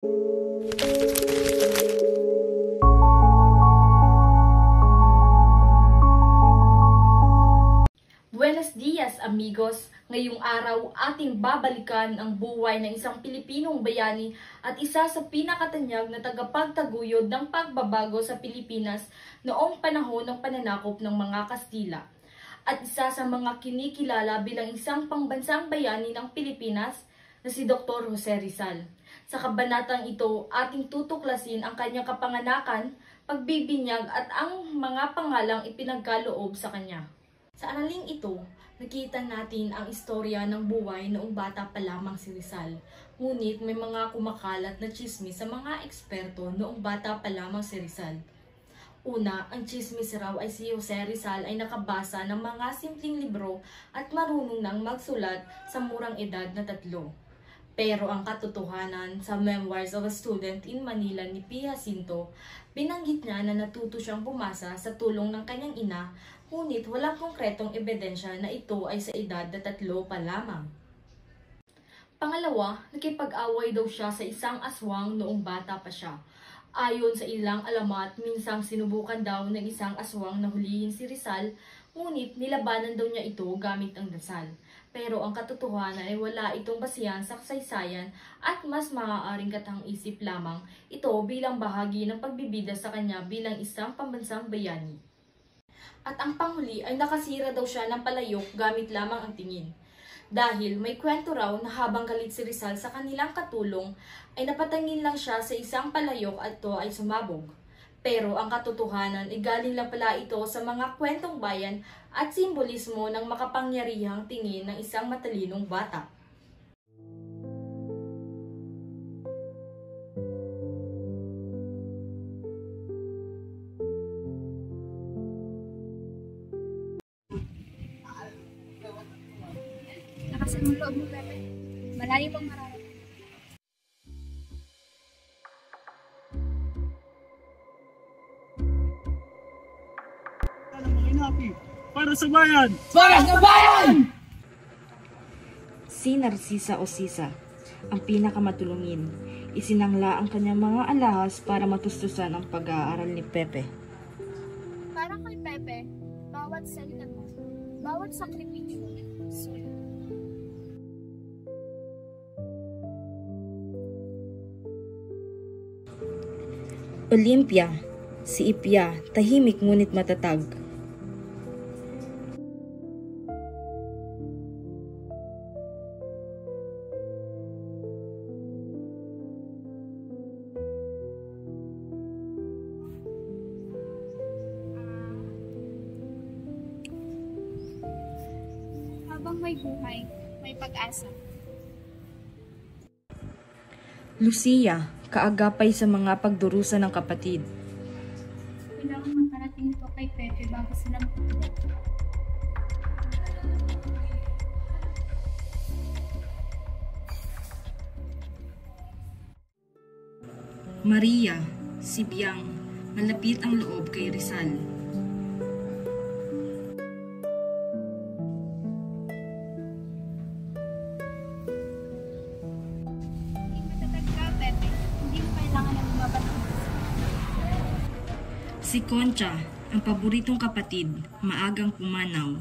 Buenos dias, amigos! Ngayong araw, ating babalikan ang buhay ng isang Pilipinong bayani at isa sa pinakatanyag na tagapagtaguyod ng pagbabago sa Pilipinas noong panahon ng pananakop ng mga Kastila. At isa sa mga kinikilala bilang isang pangbansang bayani ng Pilipinas na si Dr. Jose Rizal. Sa kabanatang ito, ating tutuklasin ang kanyang kapanganakan, pagbibinyag at ang mga pangalang ipinagkaloob sa kanya. Sa araling ito, nakita natin ang istorya ng buhay noong bata pa lamang si Rizal. Ngunit may mga kumakalat na tsismis sa mga eksperto noong bata pa lamang si Rizal. Una, ang tsismis raw ay si Jose Rizal ay nakabasa ng mga simpleng libro at marunong nang magsulat sa murang edad na 3. Pero ang katotohanan sa Memoirs of a Student in Manila ni P. Jacinto, binanggit niya na natuto siyang bumasa sa tulong ng kanyang ina, ngunit walang konkretong ebidensya na ito ay sa edad na 3 pa lamang. Pangalawa, nakipag-away daw siya sa isang aswang noong bata pa siya. Ayon sa ilang alamat, minsang sinubukan daw ng isang aswang na hulihin si Rizal, ngunit nilabanan daw niya ito gamit ang dasal. Pero ang katotohanan ay wala itong basihan sa kasaysayan at mas maaaring katang-isip lamang ito bilang bahagi ng pagbibida sa kanya bilang isang pambansang bayani. At ang panghuli ay nakasira daw siya ng palayok gamit lamang ang tingin. Dahil may kwento raw na habang galit si Rizal sa kanilang katulong ay napatangin lang siya sa isang palayok at ito ay sumabog. Pero ang katotohanan ay galing lang pala ito sa mga kwentong bayan at simbolismo ng makapangyarihang tingin ng isang matalinong bata. Nakasan mo loob mo, Pepe. Malayo pang mararating. Para sa bayan! Para sa bayan! Si Narcisa o Sisa, ang pinakamatulungin, isinangla ang kanyang mga alahas para matustusan ang pag-aaral ni Pepe. Para kay Pepe, bawat salita mo, bawat sakripisyo, sulit. Olympia, si Ipia, tahimik ngunit matatag. Habang may buhay, may pag-asa. Lucia, kaagapay sa mga pagdurusa ng kapatid. Kailangan makarating ito kay Pepe bago sila matulog. Maria, si Biang, malapit ang loob kay Rizal. Hindi matatag ka, Pepe. Hindi mo kailangan na bumabat ng Si Concha, ang paboritong kapatid, maagang pumanaw.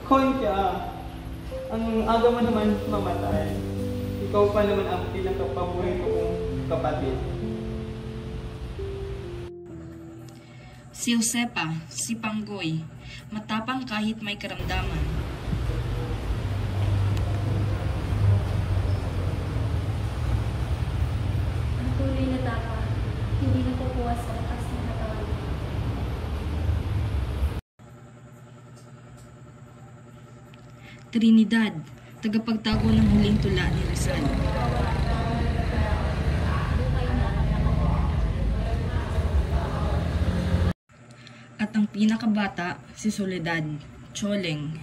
Concha, ang aga mo naman mamatay. Ikaw pa naman ang pinakapaborito kong kapatid. Si Josepa, si Panggoy, matapang kahit may karamdaman. Ang tuloy na tama, hindi nakukuha sa lakas ng katawan. Trinidad, tagapagtago ng huling tula ni Rizal. At ang pinakabata, si Soledad, Choleng.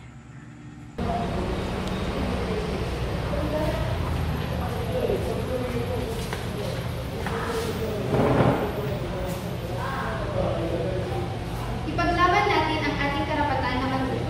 Ipaglaban natin ang ating karapatan na manulit.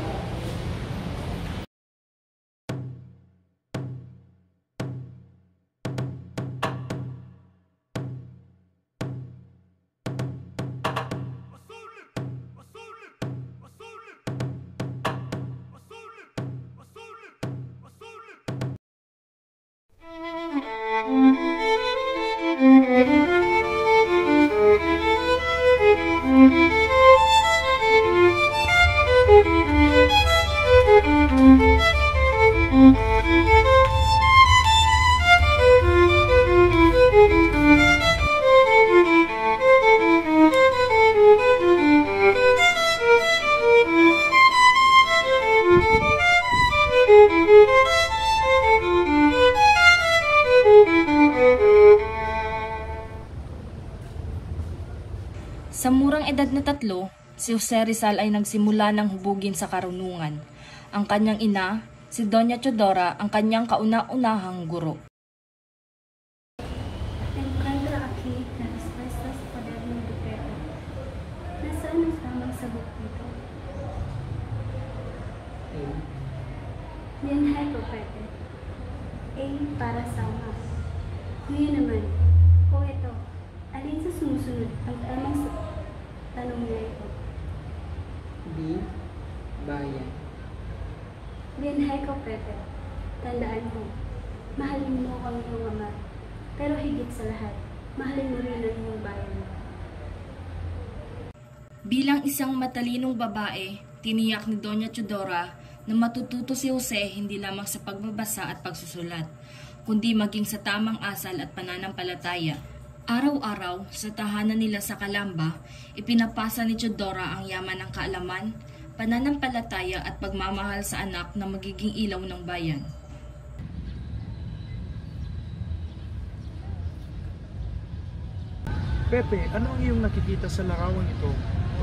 Sa murang edad na 3, si Jose Rizal ay nagsimula ng hubugin sa karunungan. Ang kanyang ina, si Doña Teodora, ang kanyang kauna-unahang guro. Encuentro aquí las respuestas poder ng Duterte. Nasaan ang tamang sagot dito? Linhay ko, Pepe. A para sa ama. Ngayon naman, o ito, alin sa sumusunod ang tamang tanong niya ito? B. Bayan. Linhay ko, Pepe. Tandaan mo, mahalin mo ang iyong ama. Pero higit sa lahat, mahalin mo rin ang iyong bayan. Bilang isang matalinong babae, tiniyak ni Doña Teodora na matututo si Jose hindi lamang sa pagbabasa at pagsusulat, kundi maging sa tamang asal at pananampalataya. Araw-araw, sa tahanan nila sa Calamba, ipinapasa ni Teodora ang yaman ng kaalaman, pananampalataya at pagmamahal sa anak na magiging ilaw ng bayan. Pepe, ano ang iyong nakikita sa larawang ito?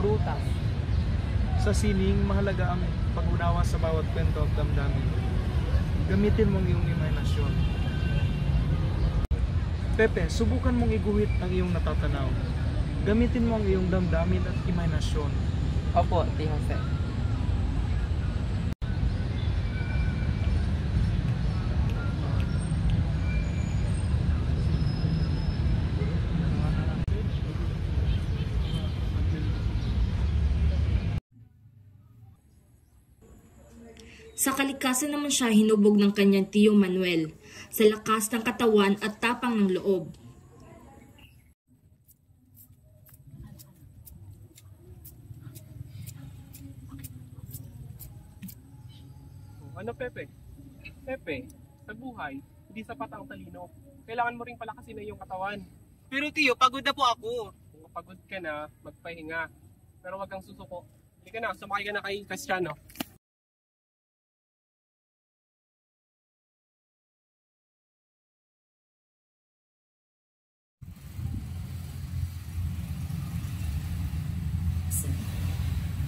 Prutas. Sa sining, mahalaga ang pag-unawa sa bawat kwento at damdamin. Gamitin mo ang iyong imahinasyon. Pepe, subukan mong iguhit ang iyong natatanaw. Gamitin mo ang iyong damdamin at imahinasyon. Opo, Tio Jose. Sa kalikasan naman siya hinubog ng kanyang tiyo Manuel, sa lakas ng katawan at tapang ng loob. Ano, Pepe? Pepe, sa buhay, hindi sapat ang talino. Kailangan mo ring palakasin na iyong katawan. Pero Tio, pagod na po ako. Kung pagod ka na, magpahinga. Pero wag kang susuko. Hindi ka na, sumakay ka na kay Castiano.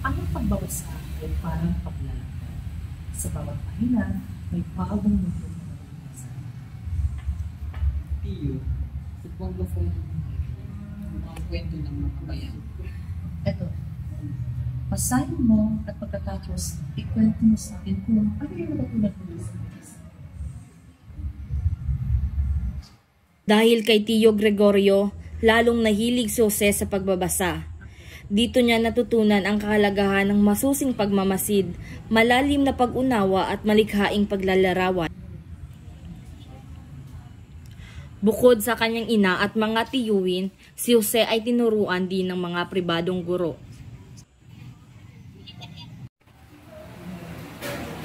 Ang pagbabasa ay parang paglalakbay. Sa bawat pahina, may bagong mundo na nababasa. Tio, subong ba po yung mga kwento ng mga bayan? Eto, basahin mo at pagkatapos, ikwento mo sa akin kung ano yung natulad mo sa isa. Dahil kay Tio Gregorio, lalong nahilig si Jose sa pagbabasa. Dito niya natutunan ang kahalagahan ng masusing pagmamasid, malalim na pag-unawa at malikhaing paglalarawan. Bukod sa kanyang ina at mga tiyuhin, si Jose ay tinuruan din ng mga pribadong guro.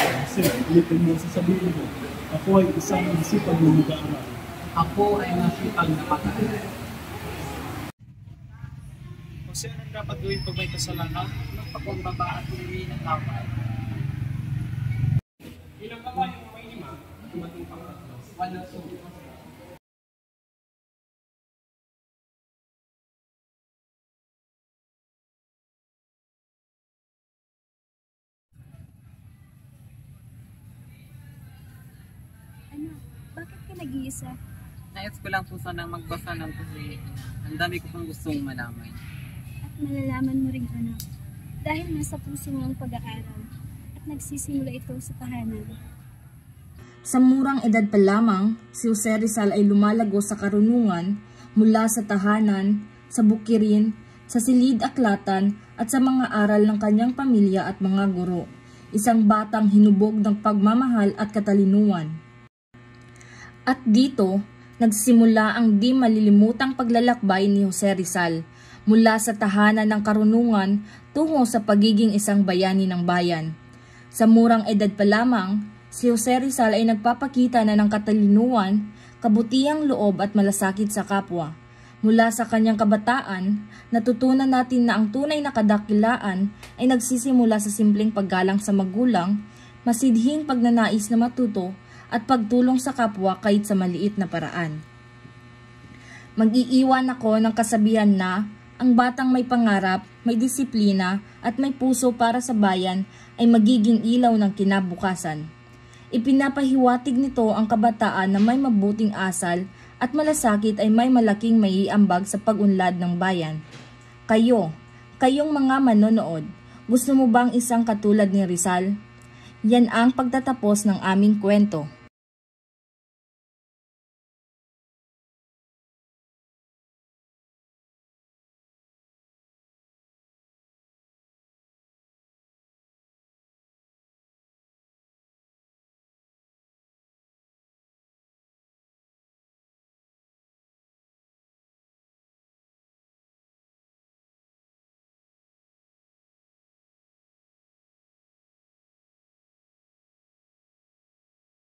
Kasi, ulitin mo sasabihin mo, ako ay isang masipag na mag-aaral. Ako ay masipag na mag-aaral. Kasi anong dapat gawin pag may kasalanan? Pagkumbaba at humingi ng tawad. Ilang babae yung may lima, dumating pang tatlo. Walang suko. Ano? Bakit ka nag-iisa? Nais ko lang po sanang magbasa ng kasi ang dami ko pang gustong malaman. At malalaman mo rin, anak. Dahil nasa puso mo ang pag-aaral at nagsisimula ito sa tahanan. Sa murang edad pa lamang, si Jose Rizal ay lumalago sa karunungan mula sa tahanan, sa bukirin, sa silid-aklatan at sa mga aral ng kanyang pamilya at mga guro. Isang batang hinubog ng pagmamahal at katalinuhan. At dito, nagsimula ang di malilimutang paglalakbay ni Jose Rizal mula sa tahanan ng karunungan tungo sa pagiging isang bayani ng bayan. Sa murang edad pa lamang, si Jose Rizal ay nagpapakita na ng katalinuhan, kabutihang loob at malasakit sa kapwa. Mula sa kanyang kabataan, natutunan natin na ang tunay na kadakilaan ay nagsisimula sa simpleng paggalang sa magulang, masidhing pagnanais na matuto at pagtulong sa kapwa kahit sa maliit na paraan. Mag-iiwan ako ng kasabihan na ang batang may pangarap, may disiplina at may puso para sa bayan ay magiging ilaw ng kinabukasan. Ipinapahiwatig nito ang kabataan na may mabuting asal at malasakit ay may malaking maiambag sa pag-unlad ng bayan. Kayong mga manonood, gusto mo bang isang katulad ni Rizal? Yan ang pagtatapos ng aming kwento.